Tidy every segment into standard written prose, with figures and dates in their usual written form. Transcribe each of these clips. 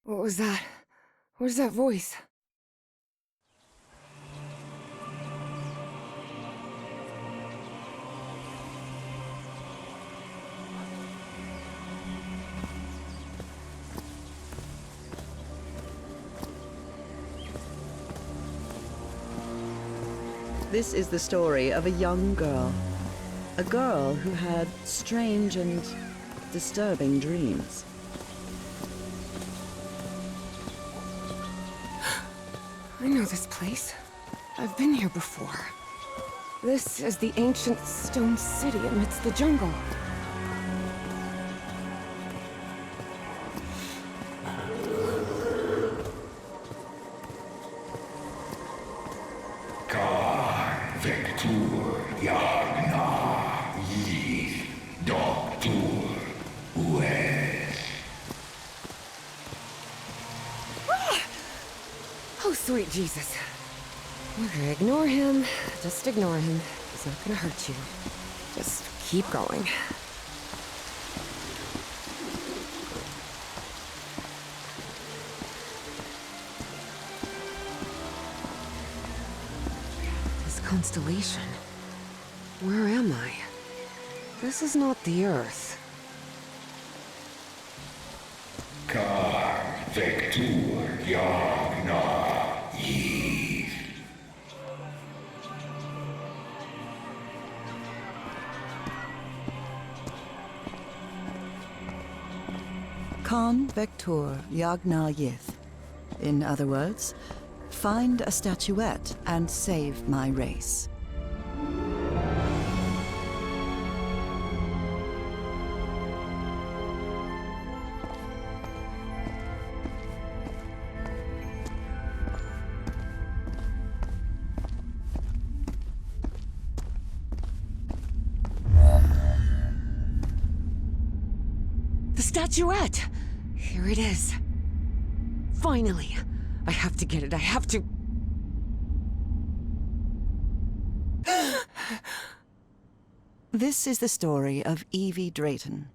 What was that? Where's that voice? This is the story of a young girl. A girl who had strange and disturbing dreams. I know this place. I've been here before. This is the ancient stone city amidst the jungle. Oh, sweet Jesus. Okay, ignore him. Just ignore him. He's not gonna hurt you. Just keep going. This constellation. Where am I? This is not the Earth. Kan Vector Yagna Yith. In other words, find a statuette and save my race. The statuette! Here it is. Finally! I have to get it, I have to... This is the story of Evie Drayton.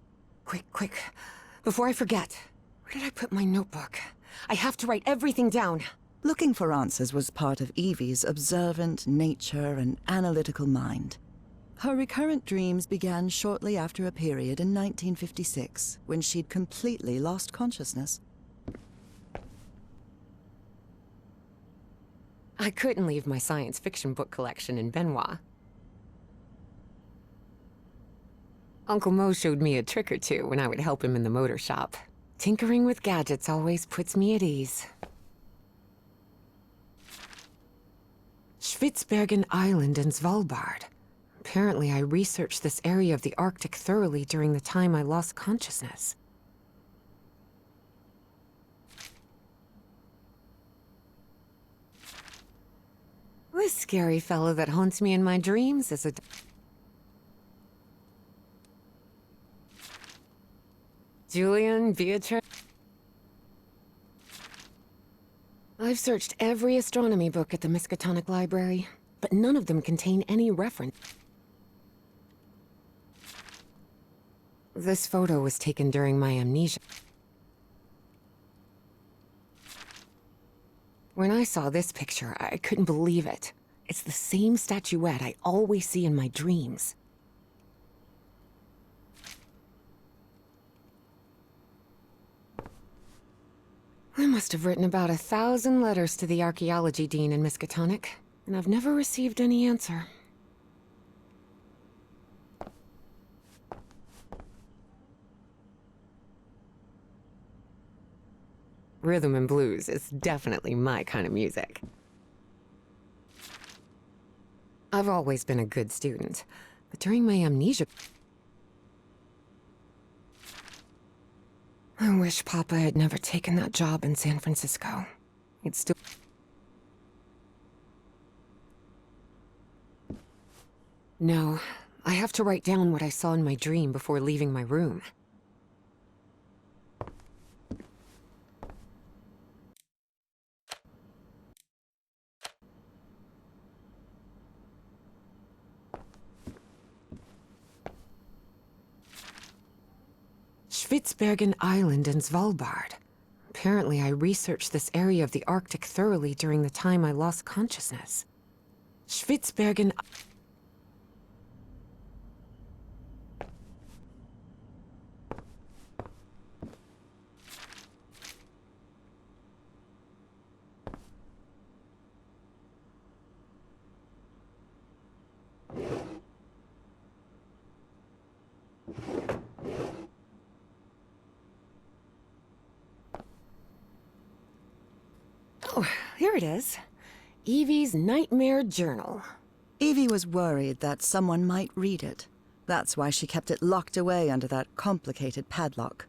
Quick. Before I forget. Where did I put my notebook? I have to write everything down. Looking for answers was part of Evie's observant nature and analytical mind. Her recurrent dreams began shortly after a period in 1956, when she'd completely lost consciousness. I couldn't leave my science fiction book collection in Benoit. Uncle Mo showed me a trick or two when I would help him in the motor shop. Tinkering with gadgets always puts me at ease. Spitsbergen Island and Svalbard. Apparently, I researched this area of the Arctic thoroughly during the time I lost consciousness. This scary fellow that haunts me in my dreams is a... Julian, Beatrice... I've searched every astronomy book at the Miskatonic Library, but none of them contain any reference. This photo was taken during my amnesia. When I saw this picture, I couldn't believe it. It's the same statuette I always see in my dreams. I must have written about 1,000 letters to the archaeology dean in Miskatonic, and I've never received any answer. Rhythm and blues is definitely my kind of music. I've always been a good student, but during my amnesia... I wish Papa had never taken that job in San Francisco. It's still... No, I have to write down what I saw in my dream before leaving my room. Spitsbergen Island in Svalbard. Apparently, I researched this area of the Arctic thoroughly during the time I lost consciousness. Spitsbergen... Oh, here it is. Evie's Nightmare Journal. Evie was worried that someone might read it. That's why she kept it locked away under that complicated padlock.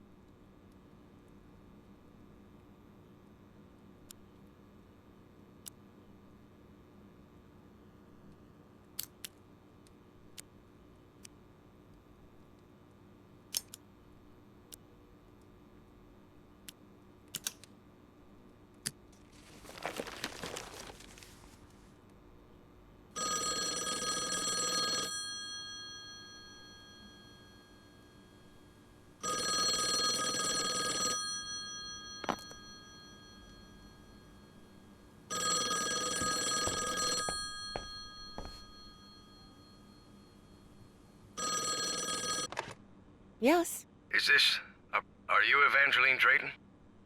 Yes, Is this... are you Evangeline Drayton?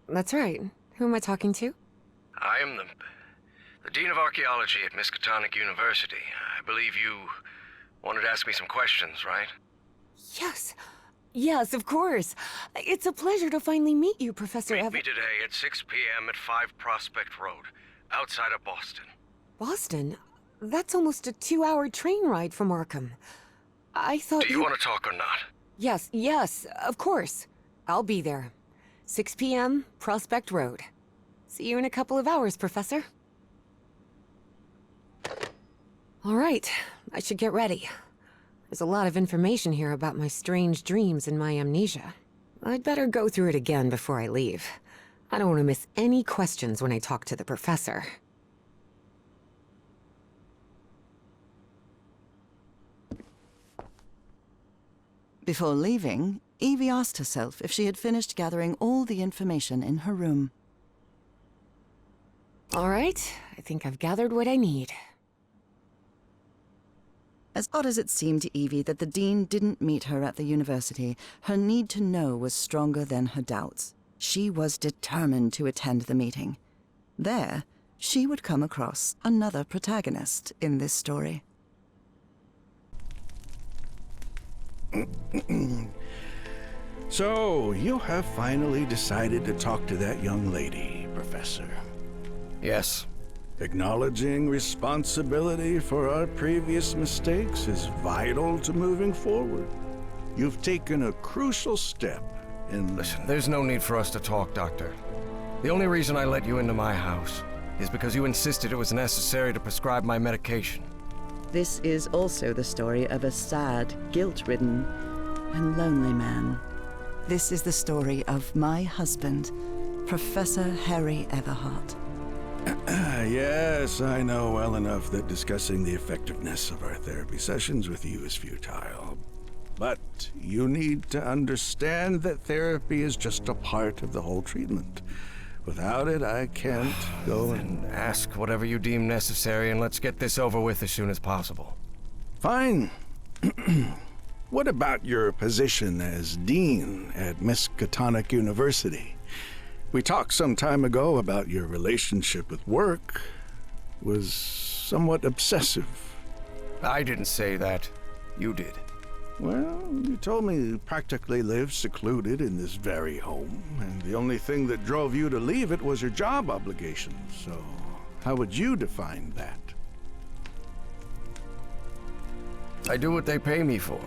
that's right. Who am I talking to? I am the Dean of Archaeology at Miskatonic University. I believe you wanted to ask me some questions, right? Yes. Yes, of course. It's a pleasure to finally meet you, Professor Meet me today at 6 p.m. at 5 Prospect Road, outside of Boston. Boston? That's almost a 2-hour train ride from Arkham. I thought Do you want to talk or not? Yes, of course. I'll be there. 6 p.m., Prospect Road. See you in a couple of hours, Professor. All right, I should get ready. There's a lot of information here about my strange dreams and my amnesia. I'd better go through it again before I leave. I don't want to miss any questions when I talk to the professor. Before leaving, Evie asked herself if she had finished gathering all the information in her room. All right, I think I've gathered what I need. As odd as it seemed to Evie that the Dean didn't meet her at the university, her need to know was stronger than her doubts. She was determined to attend the meeting. There, she would come across another protagonist in this story. So, you have finally decided to talk to that young lady, Professor. Yes. Acknowledging responsibility for our previous mistakes is vital to moving forward. You've taken a crucial step in... Listen, there's no need for us to talk, Doctor. The only reason I let you into my house is because you insisted it was necessary to prescribe my medication. This is also the story of a sad, guilt-ridden, and lonely man. This is the story of my husband, Professor Harry Everhart. Yes, I know well enough that discussing the effectiveness of our therapy sessions with you is futile. But you need to understand that therapy is just a part of the whole treatment. Without it, I can't go and... Ask whatever you deem necessary and let's get this over with as soon as possible. Fine. What about your position as Dean at Miskatonic University? We talked some time ago about your relationship with work. Was somewhat obsessive. I didn't say that. You did. Well, you told me you practically lived secluded in this very home, and the only thing that drove you to leave it was your job obligations. So, how would you define that? I do what they pay me for.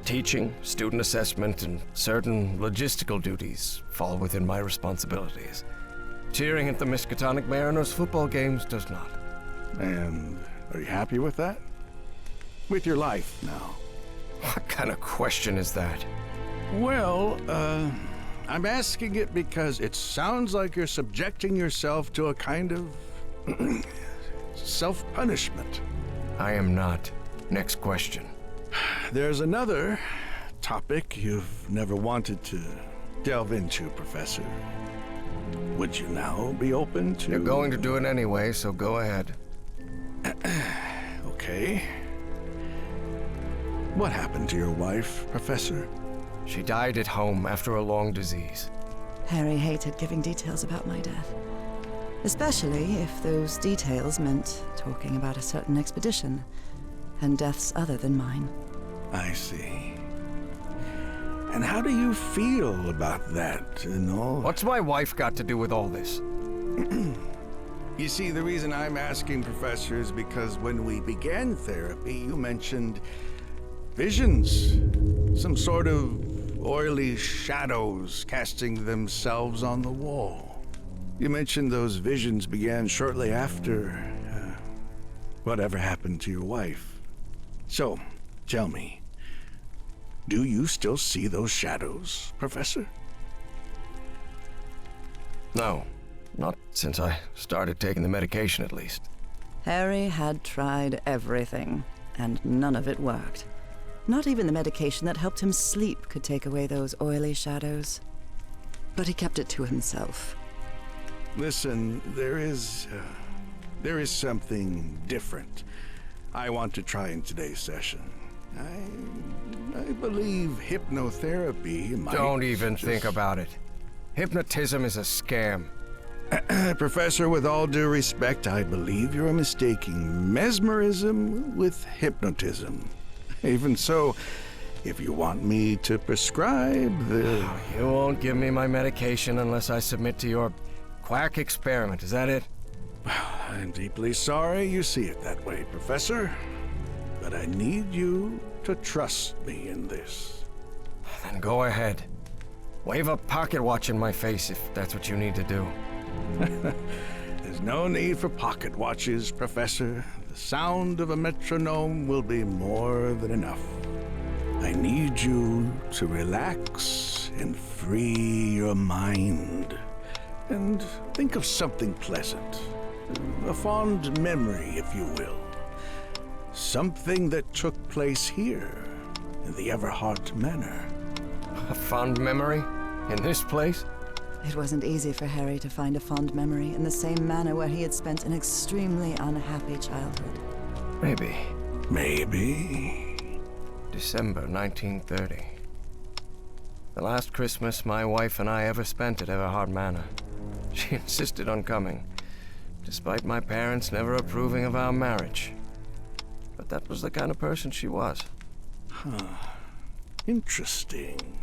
Teaching, student assessment, and certain logistical duties fall within my responsibilities. Cheering at the Miskatonic Mariners football games does not. And are you happy with that? With your life now? What kind of question is that? Well, I'm asking it because it sounds like you're subjecting yourself to a kind of self-punishment. I am not. Next question. There's another topic you've never wanted to delve into, Professor. Would you now be open to... You're going to do it anyway, so go ahead. Okay. What happened to your wife, Professor? She died at home after a long disease. Harry hated giving details about my death. Especially if those details meant talking about a certain expedition, and deaths other than mine. I see. And how do you feel about that and all? What's my wife got to do with all this? You see, the reason I'm asking, Professor, is because when we began therapy, you mentioned visions. Some sort of oily shadows casting themselves on the wall. You mentioned those visions began shortly after whatever happened to your wife. So, tell me, do you still see those shadows, Professor? No, not since I started taking the medication, at least. Harry had tried everything, and none of it worked. Not even the medication that helped him sleep could take away those oily shadows. But he kept it to himself. Listen, there is something different I want to try in today's session. I believe hypnotherapy might... Don't even think about it. Hypnotism is a scam. Professor, with all due respect, I believe you're mistaking mesmerism with hypnotism. Even so, if you want me to prescribe the... You won't give me my medication unless I submit to your quack experiment, is that it? I'm deeply sorry you see it that way, Professor. But I need you to trust me in this. Then go ahead. Wave a pocket watch in my face if that's what you need to do. There's no need for pocket watches, Professor. The sound of a metronome will be more than enough. I need you to relax and free your mind. And think of something pleasant. A fond memory, if you will. Something that took place here, in the Everhart Manor. A fond memory? In this place? It wasn't easy for Harry to find a fond memory in the same manor where he had spent an extremely unhappy childhood. Maybe. December 1930. The last Christmas my wife and I ever spent at Everhart Manor. She insisted on coming, despite my parents never approving of our marriage. But that was the kind of person she was. Interesting.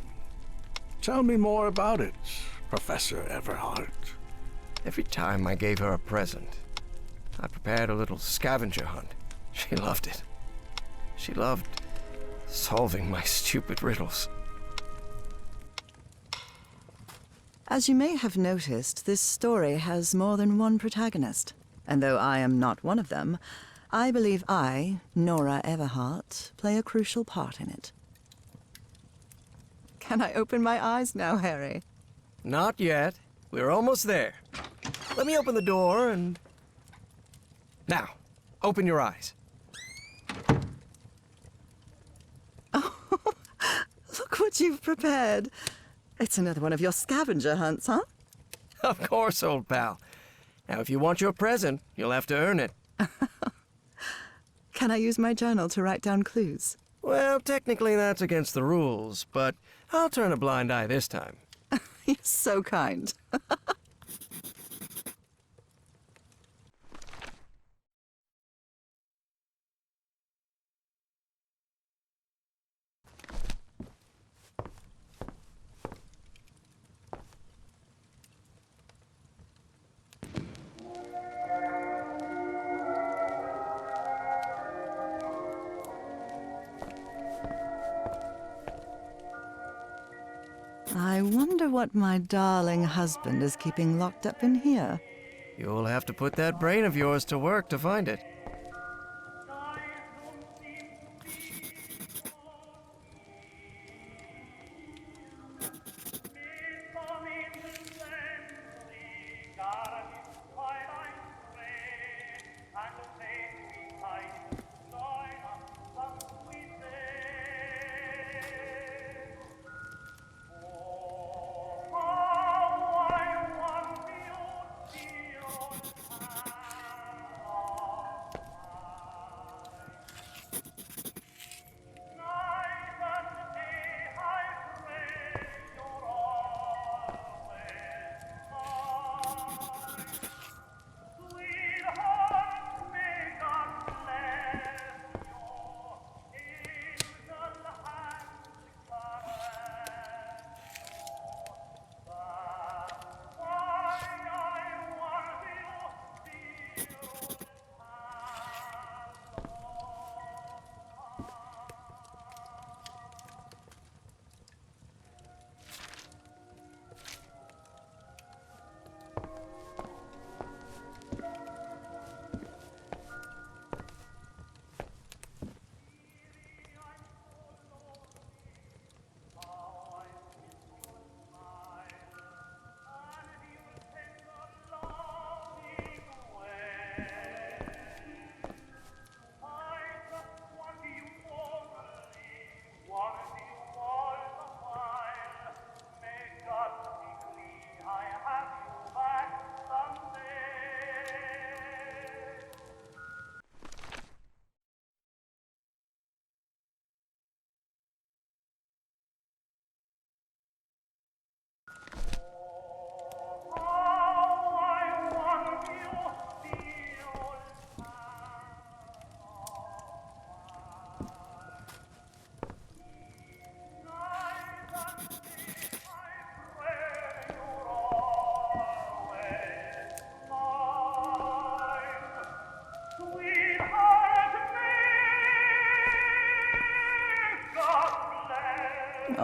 Tell me more about it, Professor Everhart. Every time I gave her a present, I prepared a little scavenger hunt. She loved it. She loved solving my stupid riddles. As you may have noticed, this story has more than one protagonist. And though I am not one of them, I believe I, Nora Everhart, play a crucial part in it. Can I open my eyes now, Harry? Not yet. We're almost there. Let me open the door and... Now, open your eyes. Look what you've prepared. It's another one of your scavenger hunts, huh? Of course, old pal. Now, if you want your present, you'll have to earn it. Can I use my journal to write down clues? Well, technically that's against the rules, but I'll turn a blind eye this time. You're so kind. I wonder what my darling husband is keeping locked up in here. You'll have to put that brain of yours to work to find it.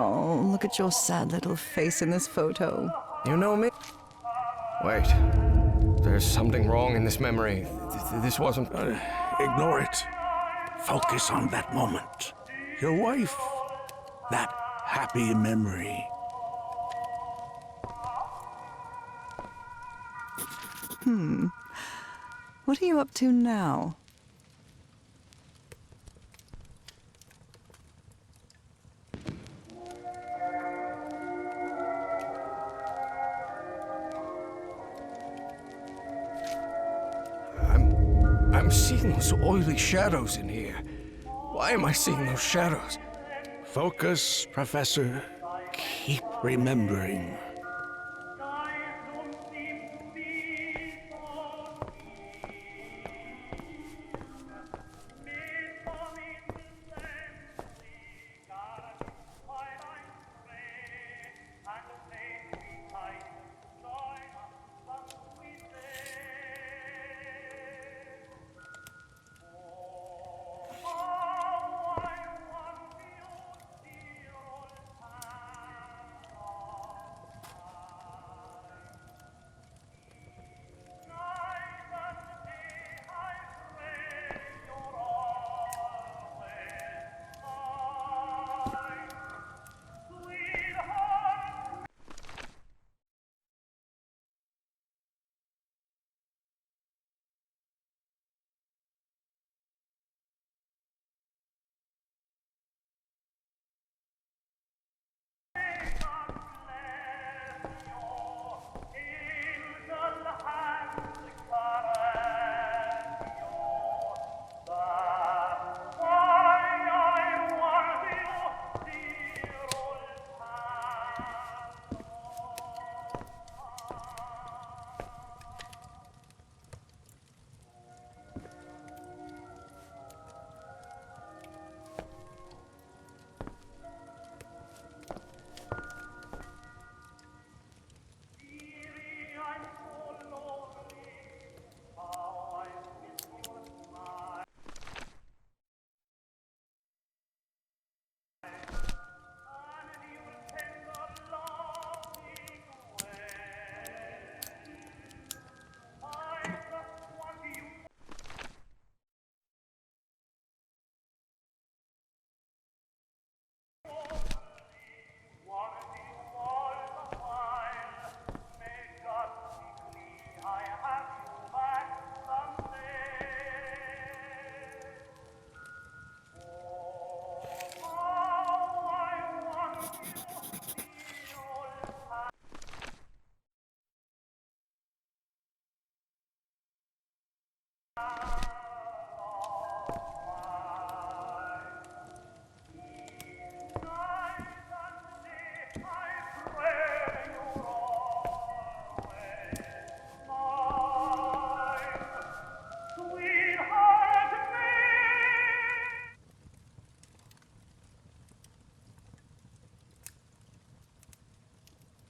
Oh, look at your sad little face in this photo. You know me? Wait. There's something wrong in this memory. This wasn't... Ignore it. Focus on that moment. Your wife. That happy memory. What are you up to now? I'm seeing those oily shadows in here. Why am I seeing those shadows? Focus, Professor. Keep remembering.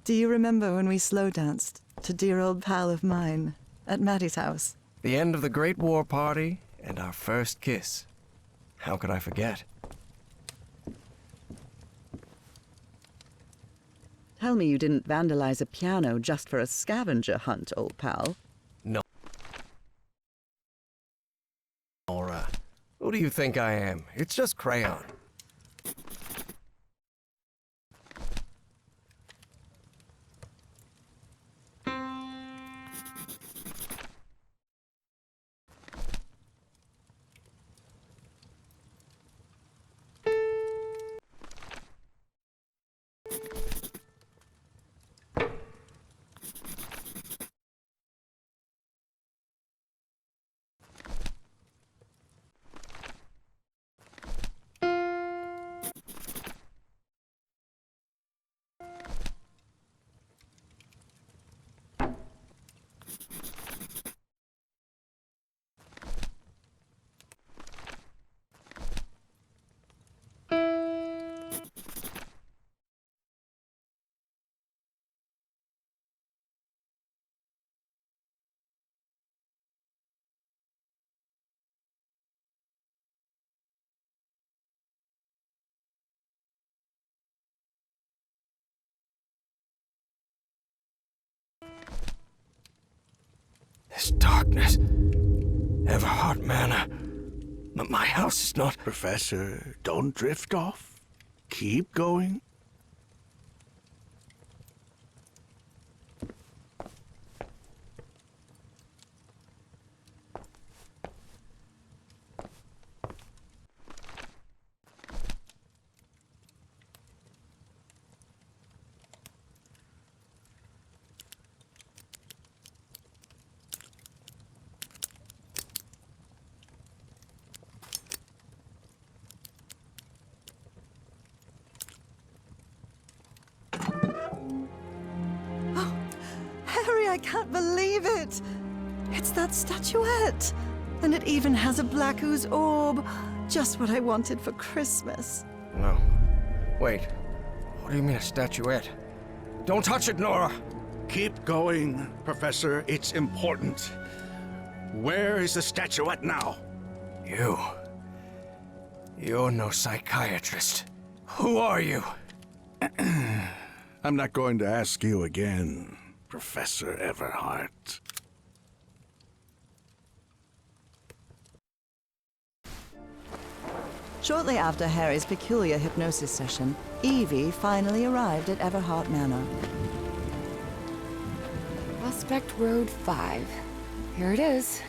Do you remember when we slow danced to Dear Old Pal of Mine at Maddie's house? The end of the Great War Party and our first kiss. How could I forget? Tell me you didn't vandalize a piano just for a scavenger hunt, old pal. No. Nora, who do you think I am? It's just crayon. This darkness. Everhart Manor. My house is not... Professor, don't drift off. Keep going. Harry, I can't believe it! It's that statuette! And it even has a black ooze orb. Just what I wanted for Christmas. No. Wait. What do you mean a statuette? Don't touch it, Nora! Keep going, Professor. It's important. Where is the statuette now? You're no psychiatrist. Who are you? I'm not going to ask you again, Professor Everhart. Shortly after Harry's peculiar hypnosis session, Evie finally arrived at Everhart Manor. Prospect Road 5. Here it is.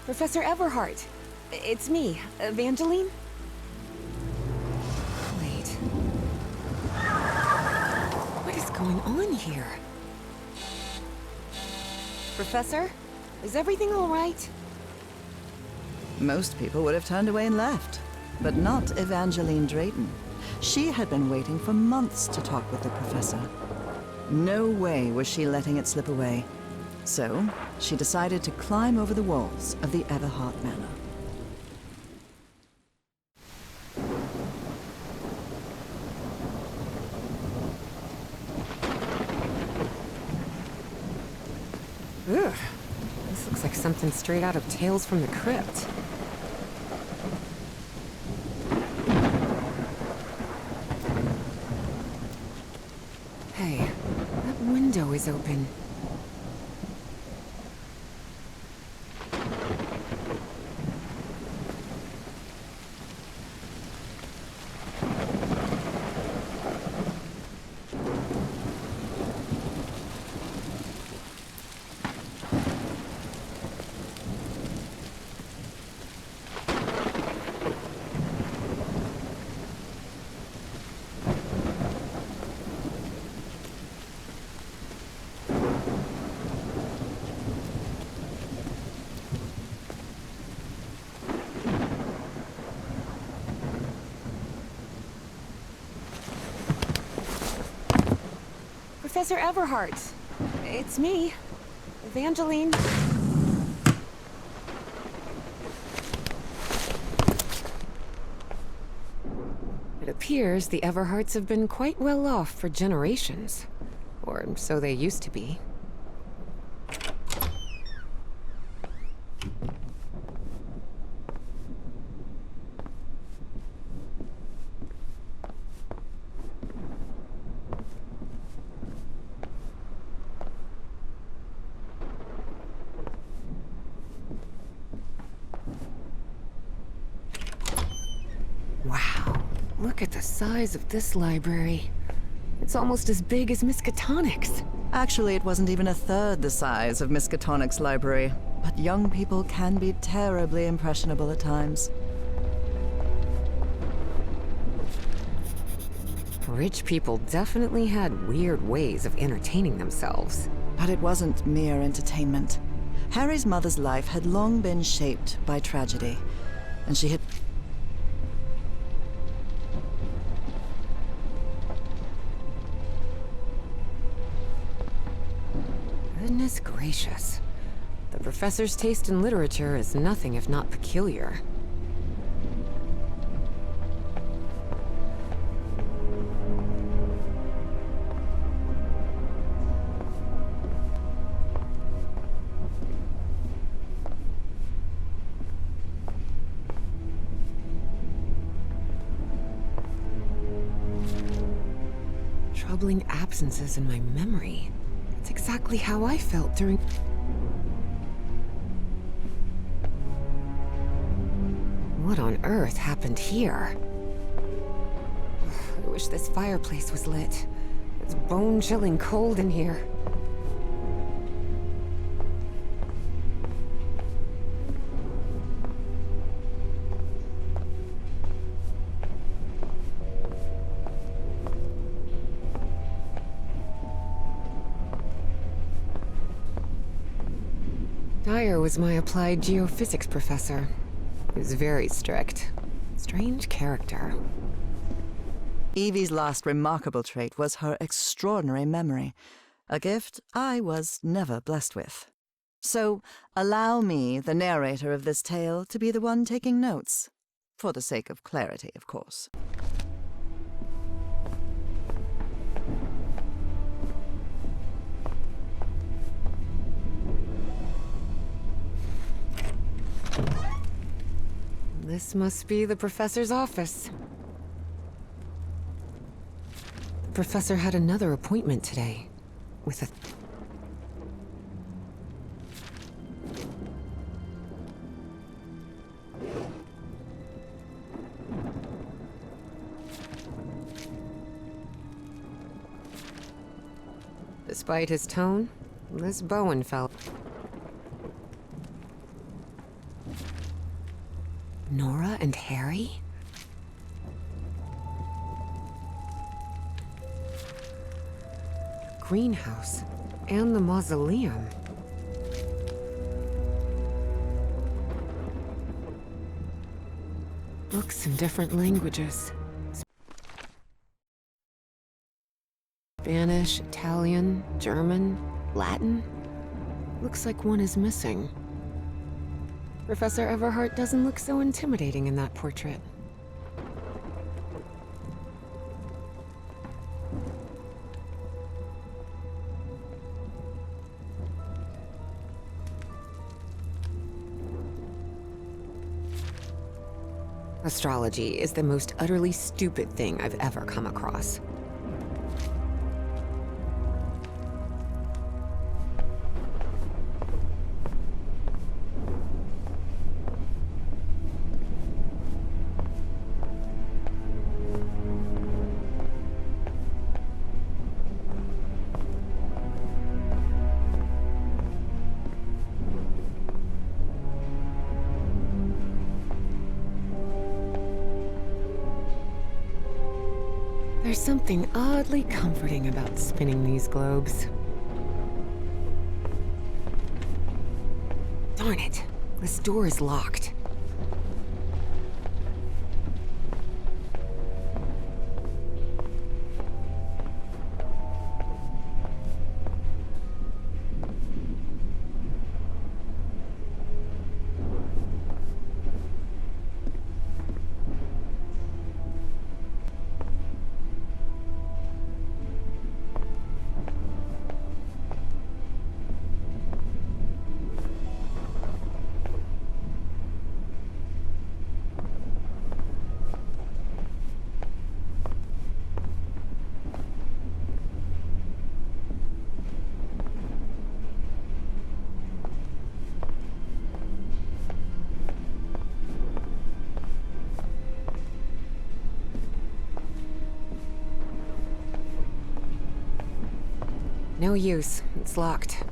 Professor Everhart. It's me, Evangeline. Wait. What is going on here? Professor? Is everything all right? Most people would have turned away and left, but not Evangeline Drayton. She had been waiting for months to talk with the professor. No way was she letting it slip away. So, she decided to climb over the walls of the Everhart Manor. Ugh. This looks like something straight out of Tales from the Crypt. Hey, that window is open. Professor Everhart. It's me, Evangeline. It appears the Everharts have been quite well off for generations. Or so they used to be. Wow, look at the size of this library. It's almost as big as Miskatonic's. Actually, it wasn't even a third the size of Miskatonic's library, but young people can be terribly impressionable at times. Rich people definitely had weird ways of entertaining themselves. But it wasn't mere entertainment. Harry's mother's life had long been shaped by tragedy, and she had... Goodness gracious. The professor's taste in literature is nothing if not peculiar. Troubling absences in my memory. It's exactly how I felt during... What on earth happened here? I wish this fireplace was lit. It's bone-chilling cold in here. Dyer was my applied geophysics professor. He was very strict. Strange character. Evie's last remarkable trait was her extraordinary memory, a gift I was never blessed with. So allow me, the narrator of this tale, to be the one taking notes. For the sake of clarity, of course. This must be the professor's office. The professor had another appointment today, with a... Despite his tone, this Bowen fell. Nora and Harry? Greenhouse and the mausoleum. Books in different languages. Spanish, Italian, German, Latin. Looks like one is missing. Professor Everhart doesn't look so intimidating in that portrait. Astrology is the most utterly stupid thing I've ever come across. There's something oddly comforting about spinning these globes. Darn it, this door is locked. No use. It's locked.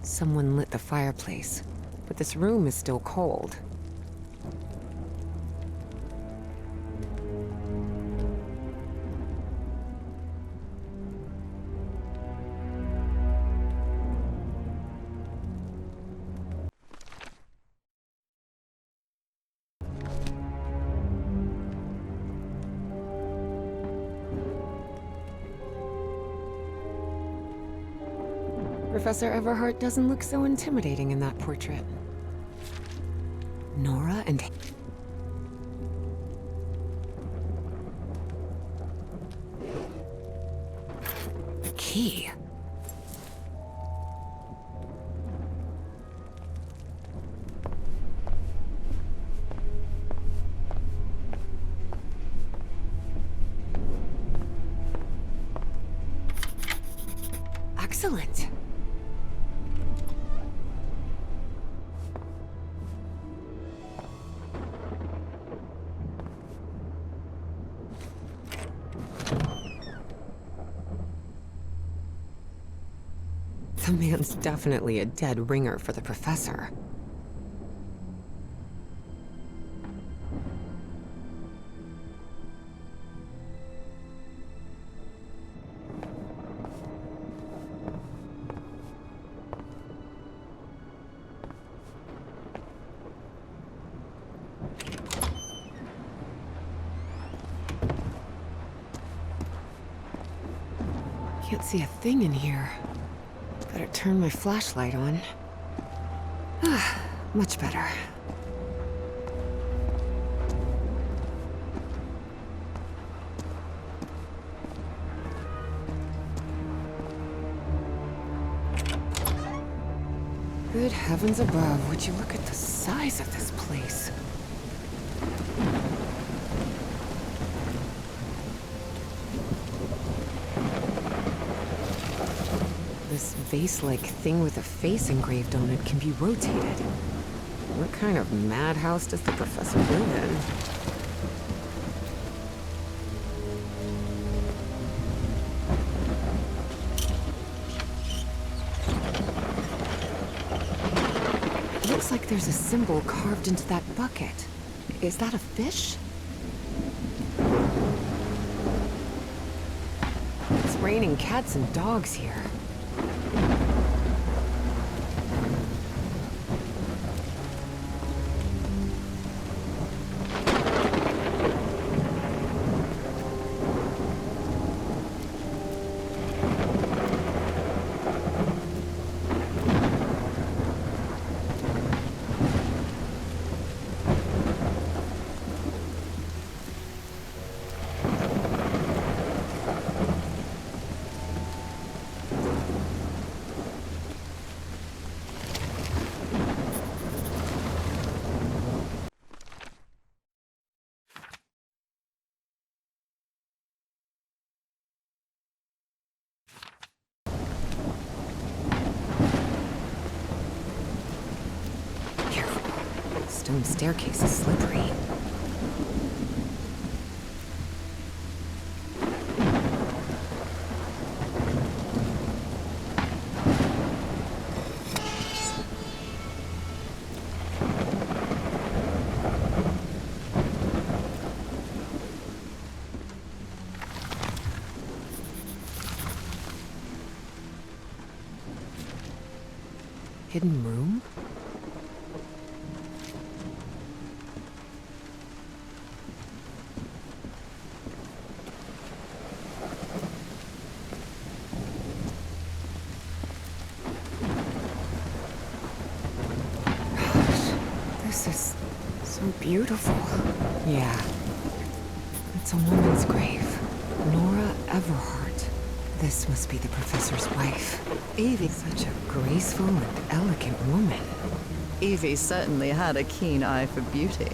Someone lit the fireplace, but this room is still cold. Professor Everhart doesn't look so intimidating in that portrait. Nora and... The key. Excellent. The man's definitely a dead ringer for the professor. Can't see a thing in here. Better turn my flashlight on. Ah, much better. Good heavens above, would you look at the size of this place? This vase-like thing with a face engraved on it can be rotated. What kind of madhouse does the professor live in? It looks like there's a symbol carved into that bucket. Is that a fish? It's raining cats and dogs here. Stone staircase is slippery. Hidden room? This is so beautiful. Yeah. It's a woman's grave. Nora Everhart. This must be the professor's wife. Evie, Such a graceful and elegant woman. Evie certainly had a keen eye for beauty.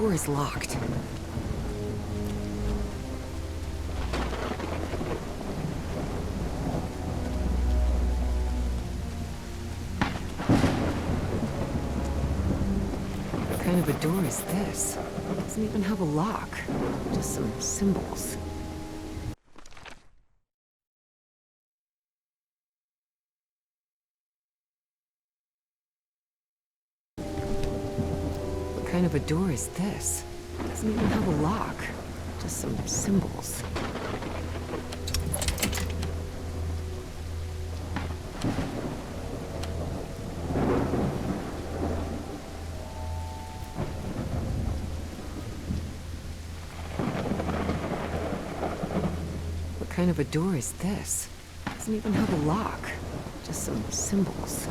door is locked. What kind of a door is this? It doesn't even have a lock. Just some symbols. What kind of a door is this? It doesn't even have a lock. Just some symbols. What kind of a door is this? It doesn't even have a lock. Just some symbols.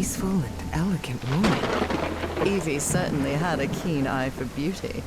graceful and elegant woman. Evie certainly had a keen eye for beauty.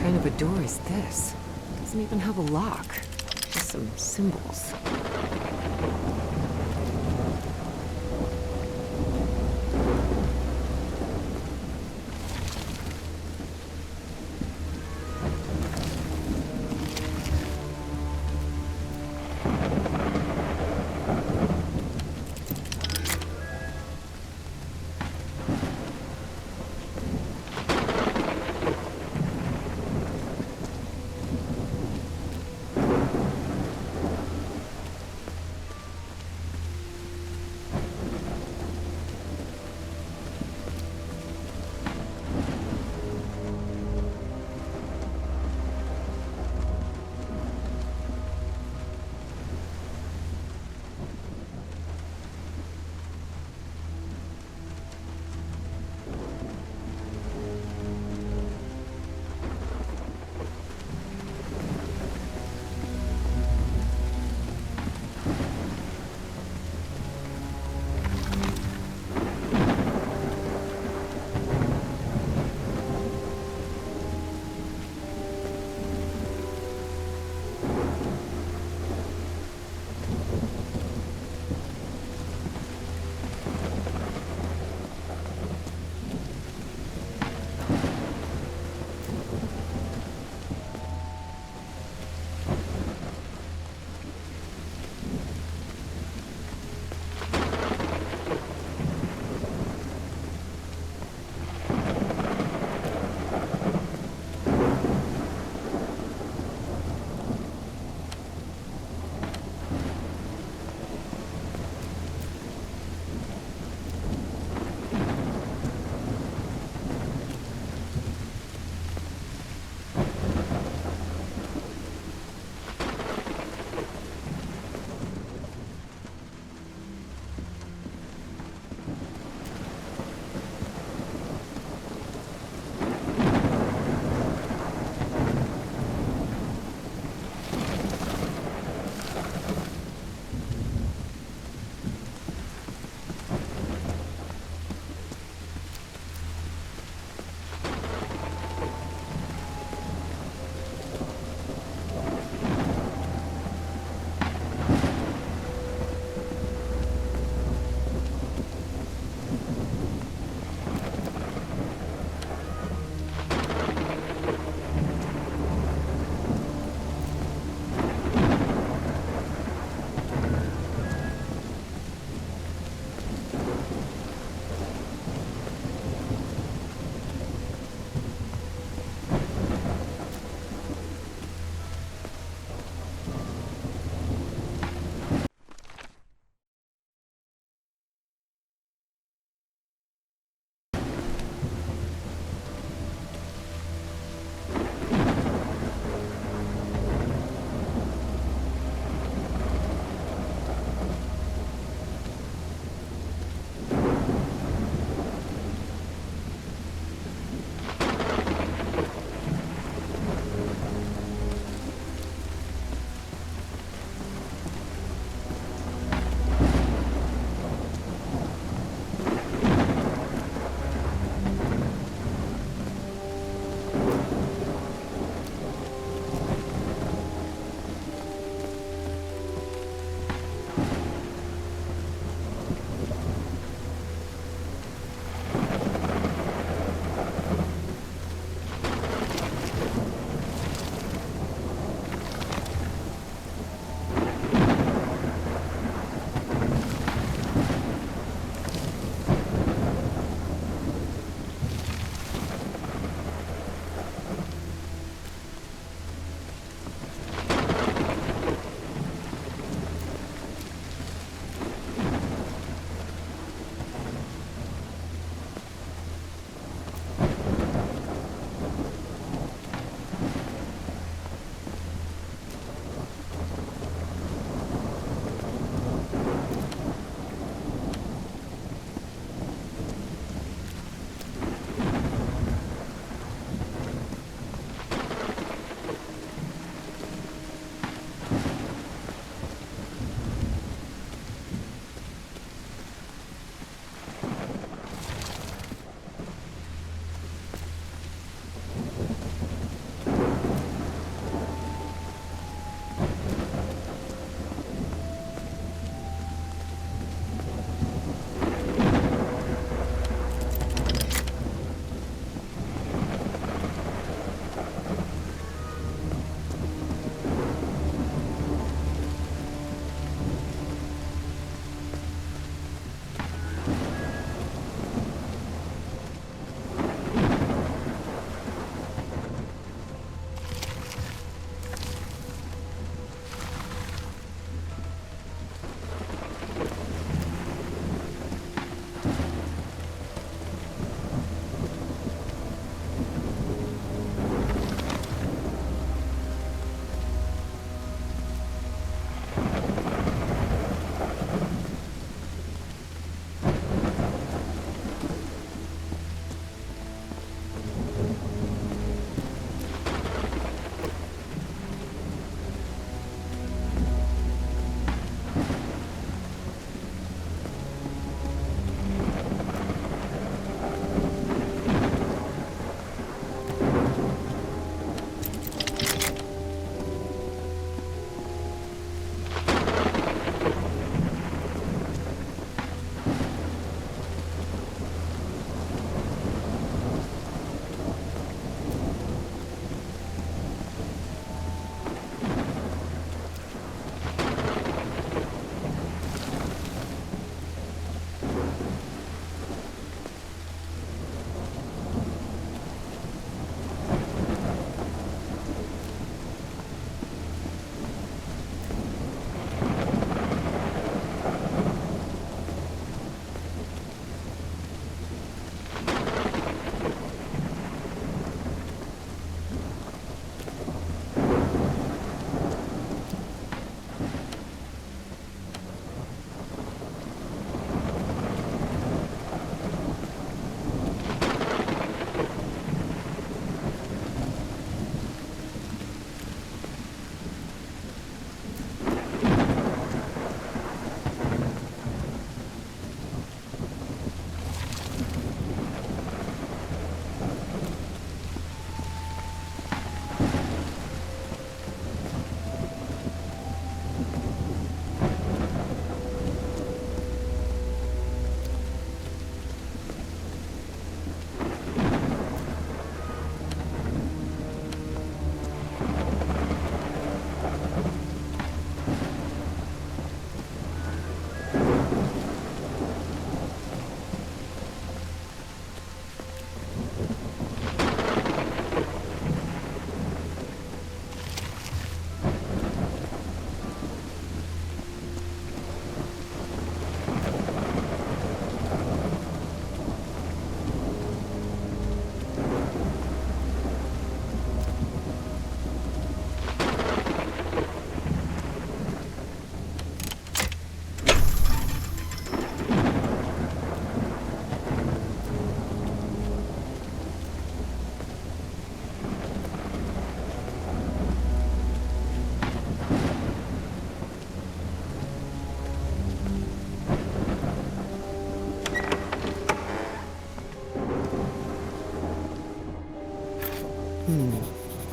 What kind of a door is this? Doesn't even have a lock. Just some symbols.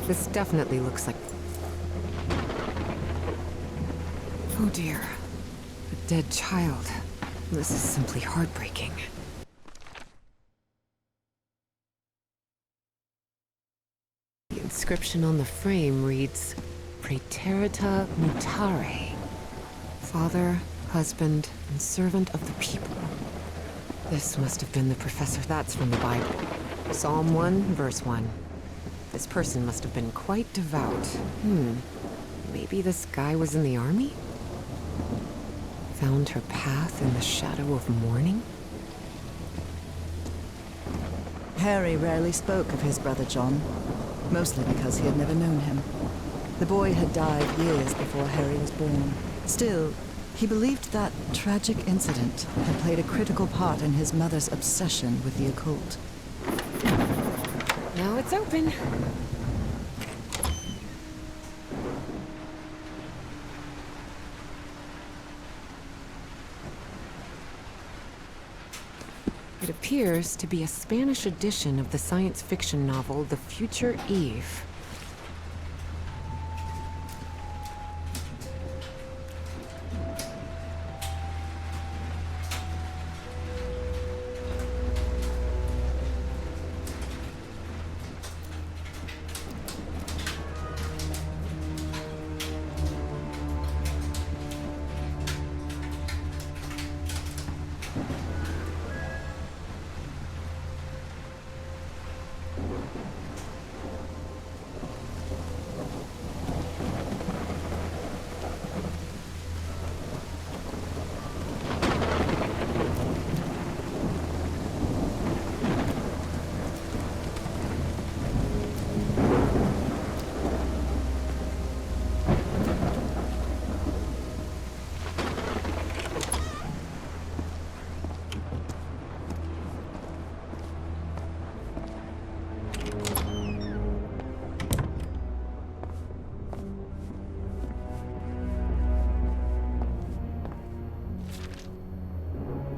This definitely looks like... Oh dear. A dead child. This is simply heartbreaking. The inscription on the frame reads, Praeterita mutare. Father, husband, and servant of the people. This must have been the professor. That's from the Bible. Psalm 1, verse 1. This person must have been quite devout. Maybe this guy was in the army? Found her path in the shadow of morning? Harry rarely spoke of his brother John, mostly because he had never known him. The boy had died years before Harry was born. Still, he believed that tragic incident had played a critical part in his mother's obsession with the occult. Now it's open. It appears to be a Spanish edition of the science fiction novel The Future Eve.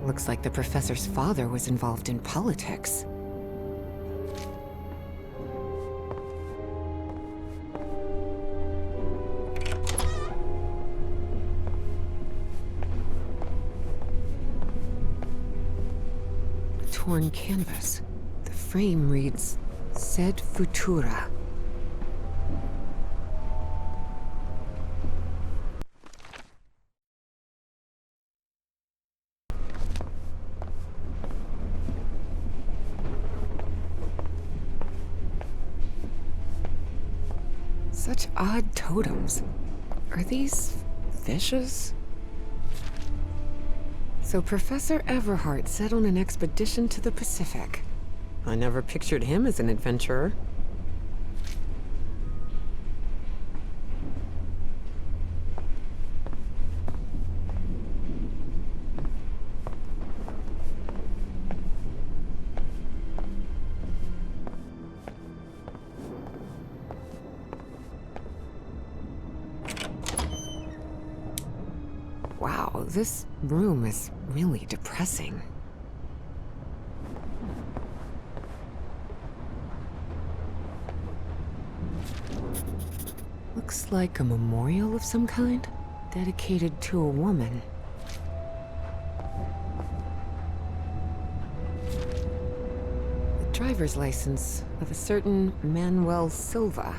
Looks like the professor's father was involved in politics. A torn canvas. The frame reads, Sed Futura. Such odd totems. Are these fishes? So Professor Everhart set on an expedition to the Pacific. I never pictured him as an adventurer. Wow, this room is really depressing. Looks like a memorial of some kind, dedicated to a woman. The driver's license of a certain Manuel Silva.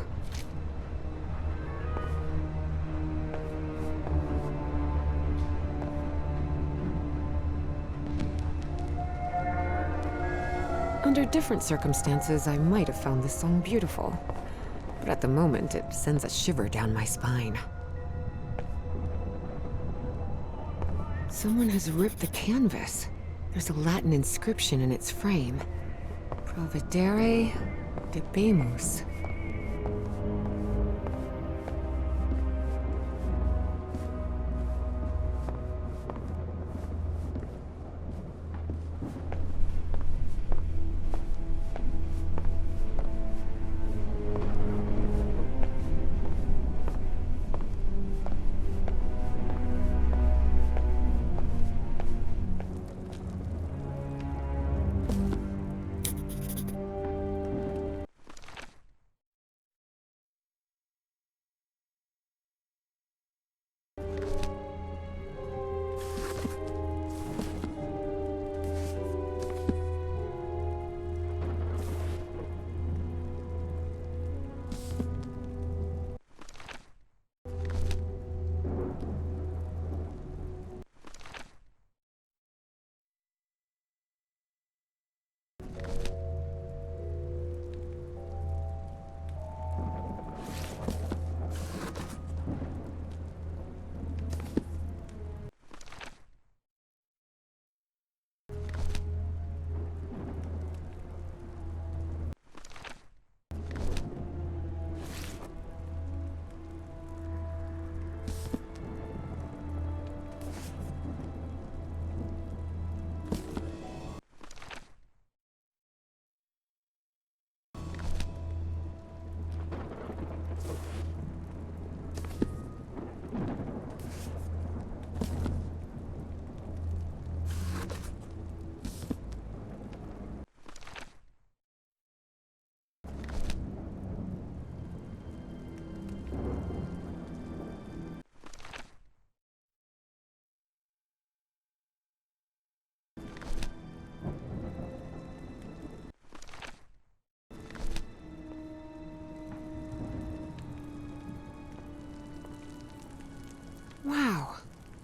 Under different circumstances, I might have found this song beautiful. But at the moment, it sends a shiver down my spine. Someone has ripped the canvas. There's a Latin inscription in its frame. Providere debemus.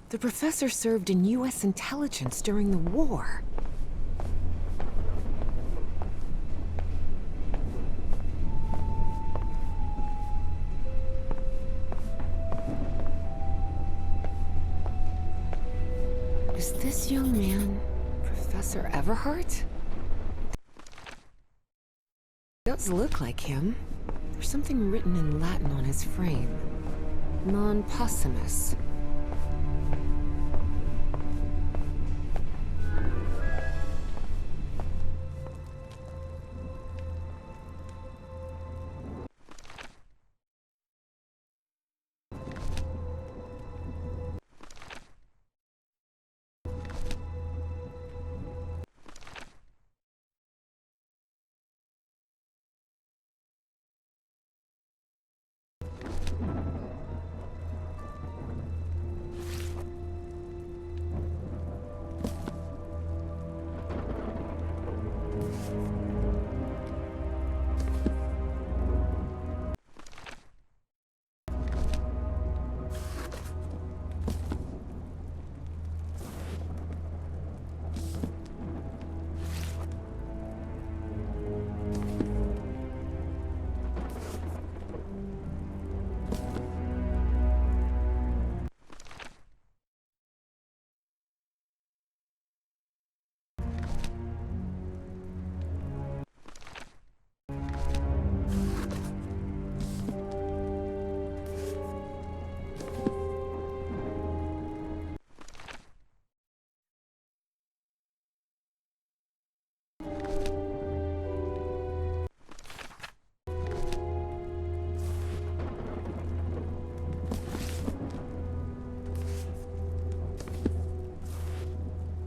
The professor served in U.S. intelligence during the war. Is this young man Professor Everhart? Does look like him. There's something written in Latin on his frame. Non possumus.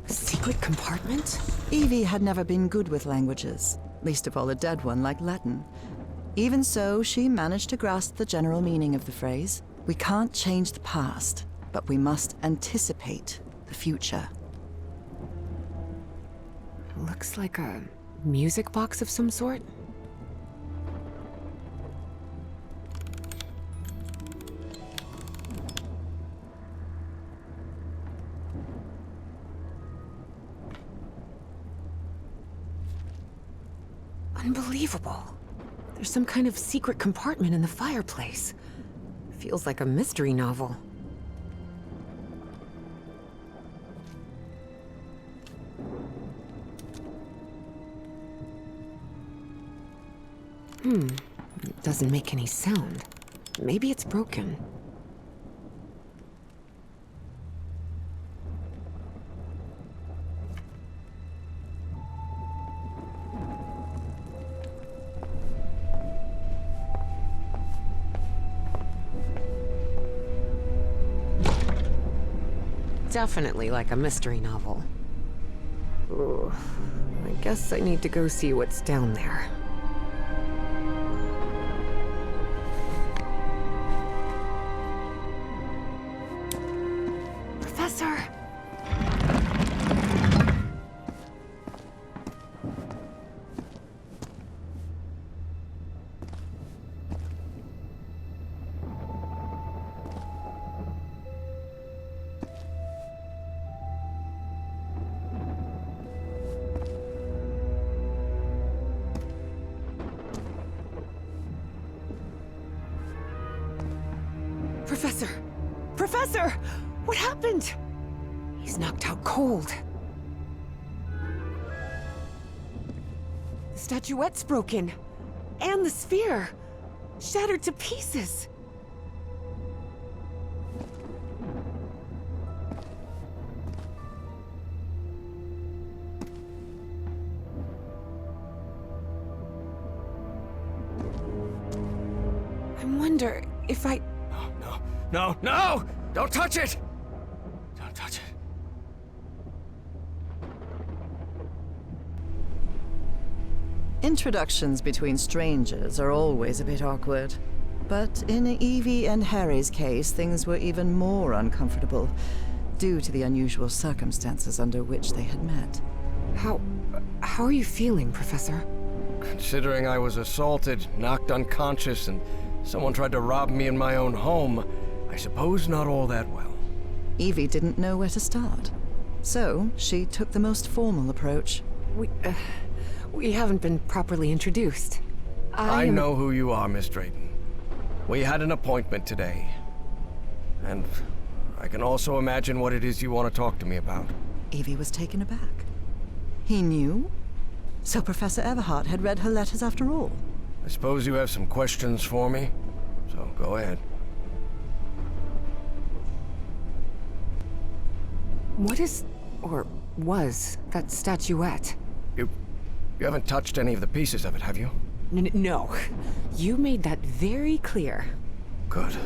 Secret compartment? Evie had never been good with languages, least of all a dead one like Latin. Even so, she managed to grasp the general meaning of the phrase. We can't change the past, but we must anticipate the future. Looks like a music box of some sort. Unbelievable. There's some kind of secret compartment in the fireplace. Feels like a mystery novel. It doesn't make any sound. Maybe it's broken. Definitely like a mystery novel. Ooh, I guess I need to go see what's down there. Professor! Professor! Professor! What happened? He's knocked out cold. The statuette's broken. And the sphere. Shattered to pieces. I wonder if I... No, no! Don't touch it! Don't touch it. Introductions between strangers are always a bit awkward. But in Evie and Harry's case, things were even more uncomfortable, due to the unusual circumstances under which they had met. How are you feeling, Professor? Considering I was assaulted, knocked unconscious, and someone tried to rob me in my own home, I suppose not all that well. Evie didn't know where to start. So, she took the most formal approach. We haven't been properly introduced. I know who you are, Miss Drayton. We had an appointment today. And I can also imagine what it is you want to talk to me about. Evie was taken aback. He knew? So Professor Everhart had read her letters after all. I suppose you have some questions for me, so go ahead. What is, or was, that statuette? You haven't touched any of the pieces of it, have you? No. You made that very clear. Good.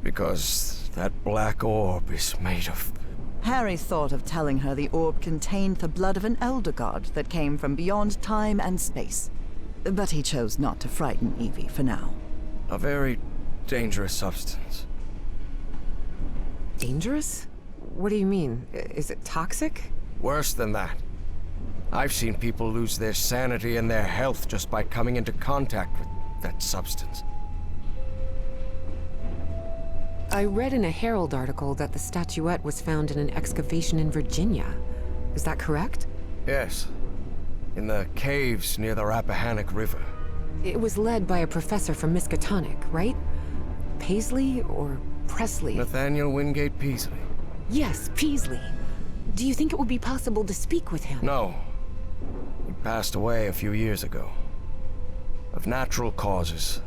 Because that black orb is made of... Harry thought of telling her the orb contained the blood of an elder god that came from beyond time and space. But he chose not to frighten Evie for now. a very dangerous substance. Dangerous? What do you mean? Is it toxic? Worse than that. I've seen people lose their sanity and their health just by coming into contact with that substance. I read in a Herald article that the statuette was found in an excavation in Virginia. Is that correct? Yes. In the caves near the Rappahannock River. It was led by a professor from Miskatonic, right? Paisley or Presley? Nathaniel Wingate Peasley. Yes, Peasley. Do you think it would be possible to speak with him? No. He passed away a few years ago. Of natural causes.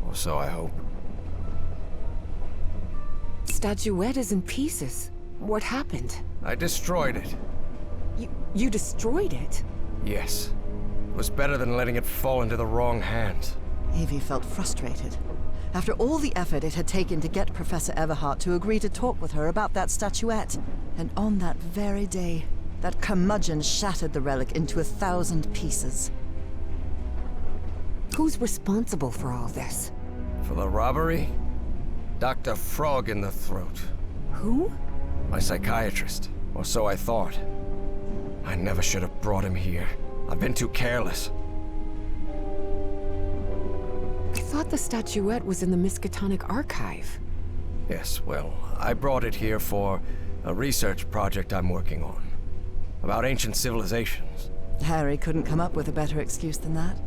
Or so I hope. Statuette is in pieces. What happened? I destroyed it. You destroyed it? Yes. It was better than letting it fall into the wrong hands. Evie felt frustrated. After all the effort it had taken to get Professor Everhart to agree to talk with her about that statuette, and on that very day, that curmudgeon shattered the relic into 1,000 pieces. Who's responsible for all this? For the robbery? Dr. Frog in the throat. Who? My psychiatrist. Or so I thought. I never should have brought him here. I've been too careless. I thought the statuette was in the Miskatonic archive. Yes, well, I brought it here for a research project I'm working on. About ancient civilizations. Harry couldn't come up with a better excuse than that.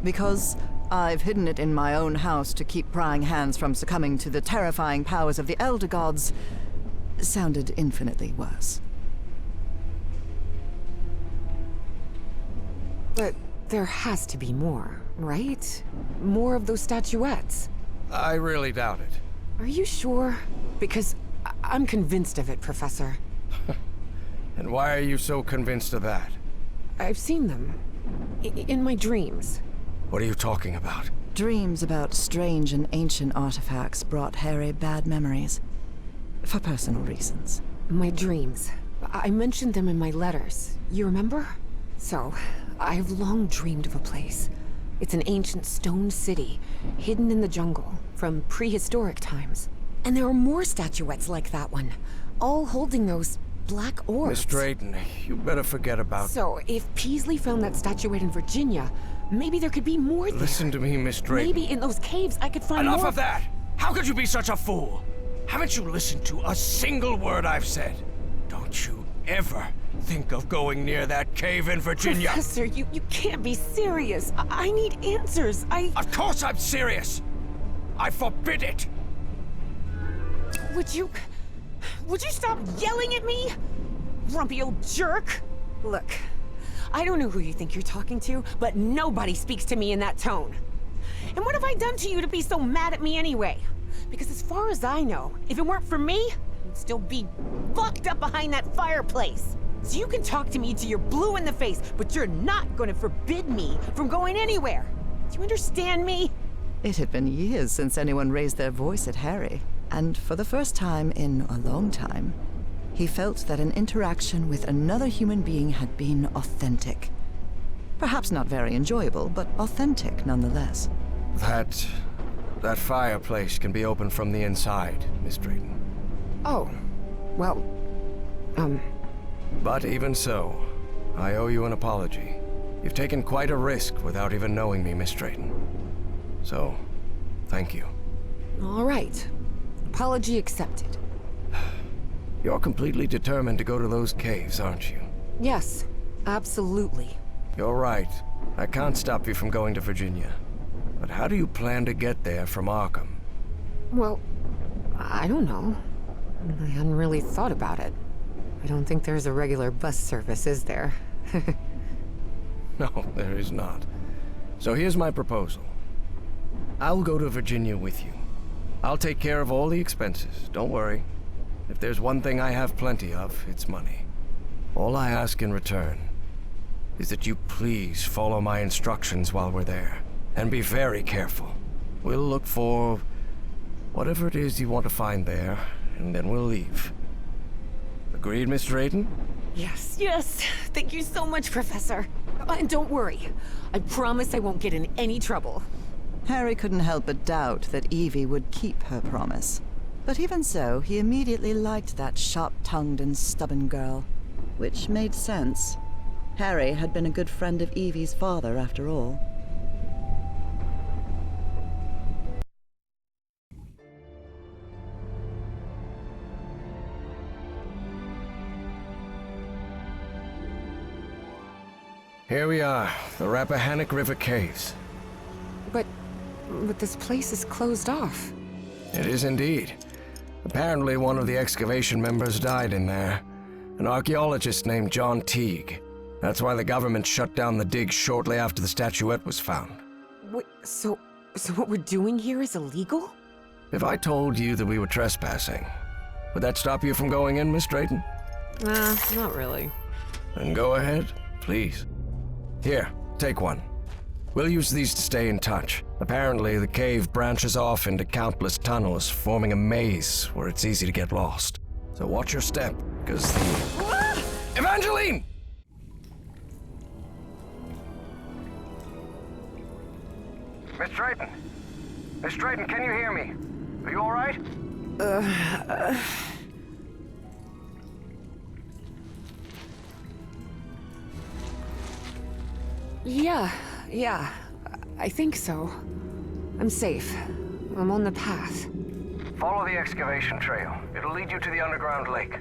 Because I've hidden it in my own house to keep prying hands from succumbing to the terrifying powers of the Elder Gods sounded infinitely worse. But there has to be more, right? More of those statuettes. I really doubt it. Are you sure? Because I'm convinced of it, Professor. And why are you so convinced of that? I've seen them. In my dreams. What are you talking about? Dreams about strange and ancient artifacts brought Harry bad memories. For personal reasons. My dreams. I mentioned them in my letters. You remember? So, I've long dreamed of a place. It's an ancient stone city, hidden in the jungle, from prehistoric times. And there are more statuettes like that one, all holding those black orbs. Miss Drayton, you better forget about... So, if Peasley found that statuette in Virginia, maybe there could be more there. Listen to me, Miss Drayton. Maybe in those caves I could find Enough more... of that! How could you be such a fool? Haven't you listened to a single word I've said? Don't you ever think of going near that cave in Virginia? Professor, you can't be serious. I need answers. Of course I'm serious! I forbid it! Would you stop yelling at me? Grumpy old jerk! Look, I don't know who you think you're talking to, but nobody speaks to me in that tone. And what have I done to you to be so mad at me anyway? Because as far as I know, if it weren't for me, you'd still be locked up behind that fireplace. So you can talk to me till you're blue in the face, but you're not going to forbid me from going anywhere. Do you understand me? It had been years since anyone raised their voice at Harry, and for the first time in a long time, he felt that an interaction with another human being had been authentic. Perhaps not very enjoyable, but authentic nonetheless. That fireplace can be opened from the inside, Miss Drayton. Oh, well, But even so, I owe you an apology. You've taken quite a risk without even knowing me, Miss Drayton. So, thank you. all right. Apology accepted. You're completely determined to go to those caves, aren't you? Yes, absolutely. You're right. I can't stop you from going to Virginia. But how do you plan to get there from Arkham? Well, I don't know. I hadn't really thought about it. I don't think there's a regular bus service, is there? No, there is not. So here's my proposal. I'll go to Virginia with you. I'll take care of all the expenses, don't worry. If there's one thing I have plenty of, it's money. All I ask in return is that you please follow my instructions while we're there. And be very careful. We'll look for whatever it is you want to find there, and then we'll leave. Agreed, Miss Drayton? Yes, yes. Thank you so much, Professor. And don't worry. I promise I won't get in any trouble. Harry couldn't help but doubt that Evie would keep her promise. But even so, he immediately liked that sharp-tongued and stubborn girl. Which made sense. Harry had been a good friend of Evie's father, after all. Here we are, the Rappahannock River Caves. But this place is closed off. It is indeed. Apparently one of the excavation members died in there. An archaeologist named John Teague. That's why the government shut down the dig shortly after the statuette was found. Wait, so what we're doing here is illegal? If I told you that we were trespassing, would that stop you from going in, Miss Drayton? Not really. Then go ahead, please. Here, take one. We'll use these to stay in touch. Apparently, the cave branches off into countless tunnels, forming a maze where it's easy to get lost. So watch your step, because the... Evangeline! Miss Drayton! Miss Drayton, can you hear me? Are you all right? Yeah, I think so. I'm safe. I'm on the path. Follow the excavation trail. It'll lead you to the underground lake.